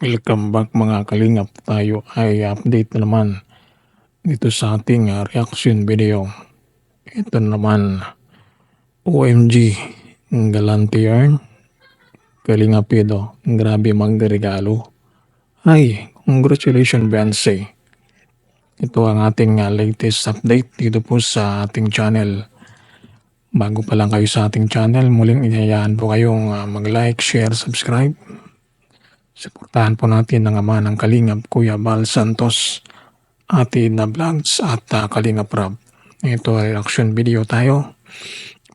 Welcome back mga kalingap. Tayo ay update na naman dito sa ating reaction video. Ito naman, OMG, Galante Yarn, Kalingap Edo, grabe magregalo. Ay, congratulations Beyonce. Ito ang ating latest update dito po sa ating channel. Bago pa lang kayo sa ating channel, muling inayaan po kayong mag-like, share, subscribe. Suportahan po natin ang ama ng Kalingap, Kuya Bal Santos, Ate na Vlogs at Kalingap Rab. Ito ay reaction video tayo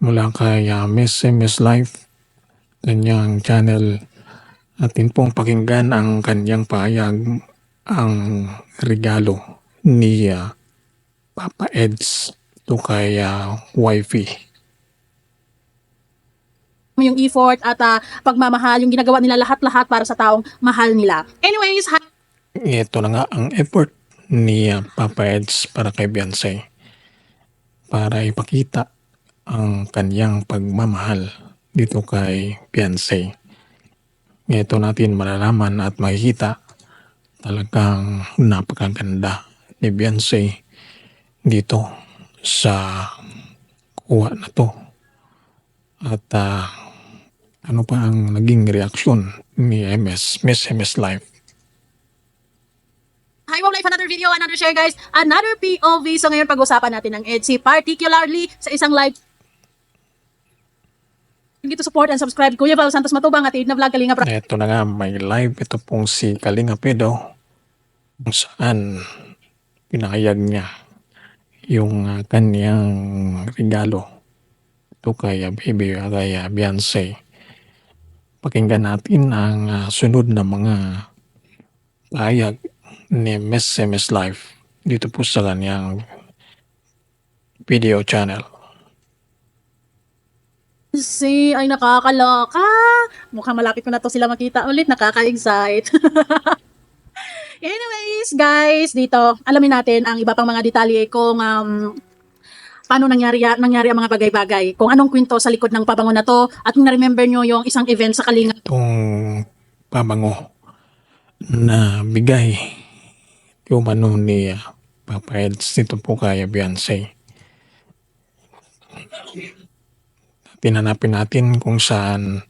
mula kay Miss Life, kanyang channel. Atin pong pakinggan ang kanyang pahayag, ang regalo ni Papa Eds to kay wifey. Yung effort at pagmamahal, yung ginagawa nila lahat-lahat para sa taong mahal nila. Anyways, Ito na nga ang effort ni Papa Eds para kay Beyonce para ipakita ang kanyang pagmamahal dito kay Beyonce. Ito natin malalaman at makikita talagang napakaganda ni Beyonce dito sa kuha na to. At ano pa ang naging reaksyon ni Miss Life. hi Mom Life, another video, another share guys, another POV. So ngayon pag-usapan natin ang EDSI, particularly sa isang live. Dito support and subscribe Kuya Val Santos Matubang at Id na Vlog Kalingap. Ito na nga, may live ito pong si Kalingap Edo kung saan pinahayag niya yung kanyang regalo ito kay baby, kay Beyonce. Pakinggan natin ang sunod na mga pahayag ni Miss Life dito po sa kanyang video channel. Ay nakakaloka. Mukhang malapit ko na to sila makita ulit. Nakaka-excite. Anyways, guys, dito alamin natin ang iba pang mga detalye kung paano nangyari ang mga bagay-bagay. Kung anong kwento sa likod ng pabango na to at kung na-remember nyo yung isang event sa Kalingap. Itong pabango na bigay yung ano ni Papa Eds dito po kay Beyonce. Tinanapin natin kung saan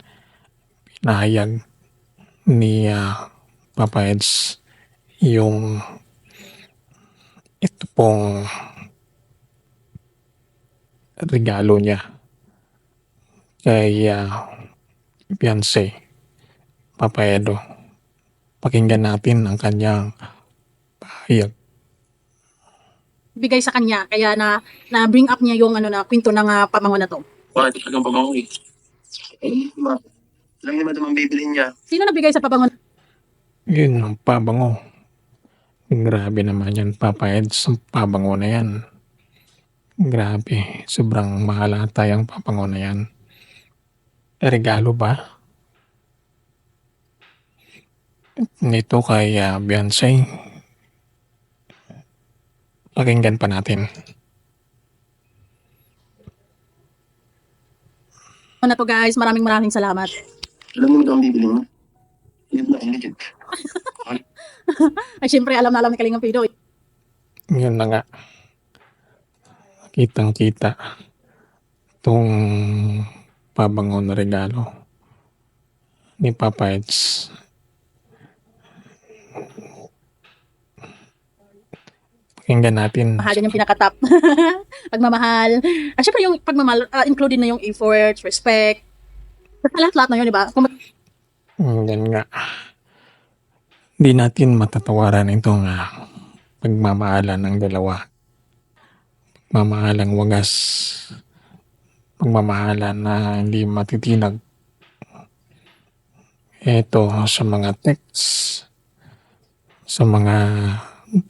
pinahayag ni Papa Eds yung ito pong regalo niya kay Beyonce, Papa Edo. Pakinggan natin ang kanyang pahayag. Bigay sa kanya, kaya na bring up niya yung kwento ng pabango na to. Wala talagang pabango eh. Lang naman naman bibili niya. Sino nagbigay sa pabango? Yun ang pabango. Grabe naman yan, Papa Eds, ang pabango na yan. Grabe, sobrang mahal ata yung pabango na yan. Regalo ba? Nito kay Beyonce. Pakinggan pa natin. Na to guys, maraming salamat. Alam mo naman bibili niya. Yun na, legit. Ay syempre alam na alam ni Kalingap Pido. Yun na nga. Kitang-kita itong pabango na regalo ni Papa Eds. Pakinggan natin. Mahalin yung pinaka-top. Pagmamahal. Syempre yung pagmamahal, included na yung effort, respect. Lahat-lahat na yun, di ba? Yan nga. Hindi natin matatawaran itong pagmamahalan ng dalawa. Pagmamahalang wagas. Pagmamahalan na hindi matitinag. Ito sa mga text, sa mga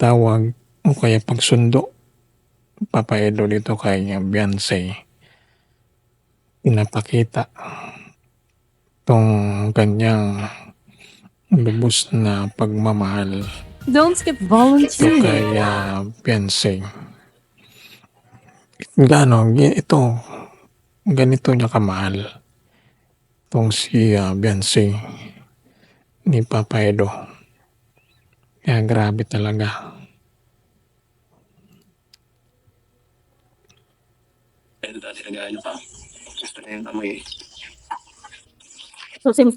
tawag o kaya pagsundo. Papa Edo dito kay Beyonce. Pinapakita itong kanyang lubos na pagmamahal Don't skip ito volunteering. kay Beyonce. Ganito niya kamahal itong si Beyonce ni Papa Edo. Kaya grabe talaga. Dahil dati nag-ano pa. Gusto na yung amoy. So, same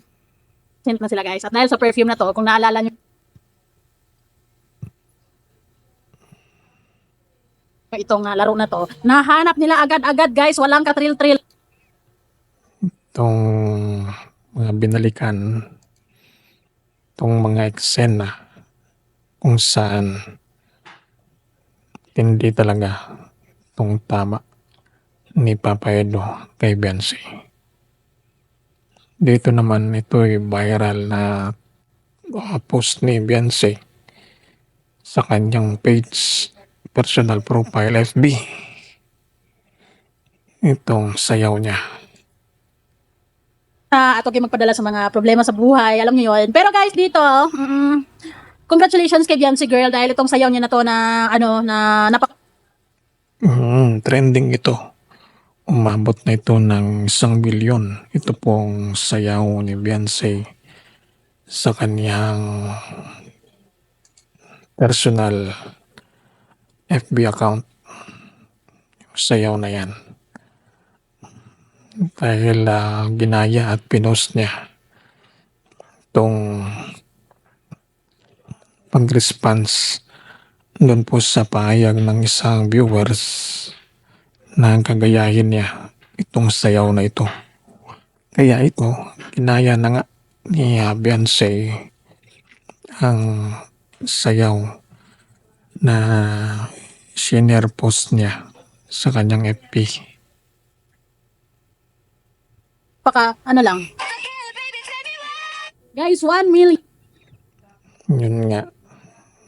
scent na sila guys. At dahil sa perfume na to, kung naalala nyo itong laro na to, nahanap nila agad-agad guys. Walang katril-tril. Itong mga binalikan, itong mga eksena kung saan hindi talaga itong tama ni Papa Edo kay Beyonce. Dito naman ito'y viral na post ni Beyonce sa kanyang page, personal profile FB. Itong sayaw niya. At okay magpadala sa mga problema sa buhay. Alam niyo yun. Pero guys, dito, congratulations kay Beyonce girl dahil itong sayaw niya na to na Trending ito. Umabot na ito ng 1 bilyon. Ito pong sayaw ni Beyonce sa kanyang personal FB account. Yung sayaw na yan. Dahil ginaya at pinost niya itong pag-response doon po sa pahayag ng isang viewers na kagayahin niya itong sayaw na ito. Kaya ito, ginaya na nga ni Beyonce ang sayaw na shinare post niya sa kanyang FB. ano lang. Guys, 1 million. Yun nga,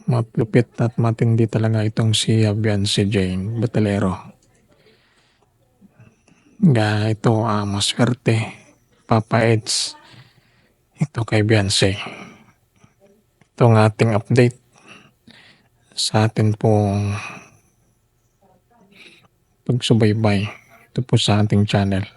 maplupit at matindi talaga itong si Beyonce Jane Batalero. Ito maswerte, Papa Eds, ito kay Beyonce. Ito ang ating update sa atin pong pagsubaybay. Ito po sa ating channel.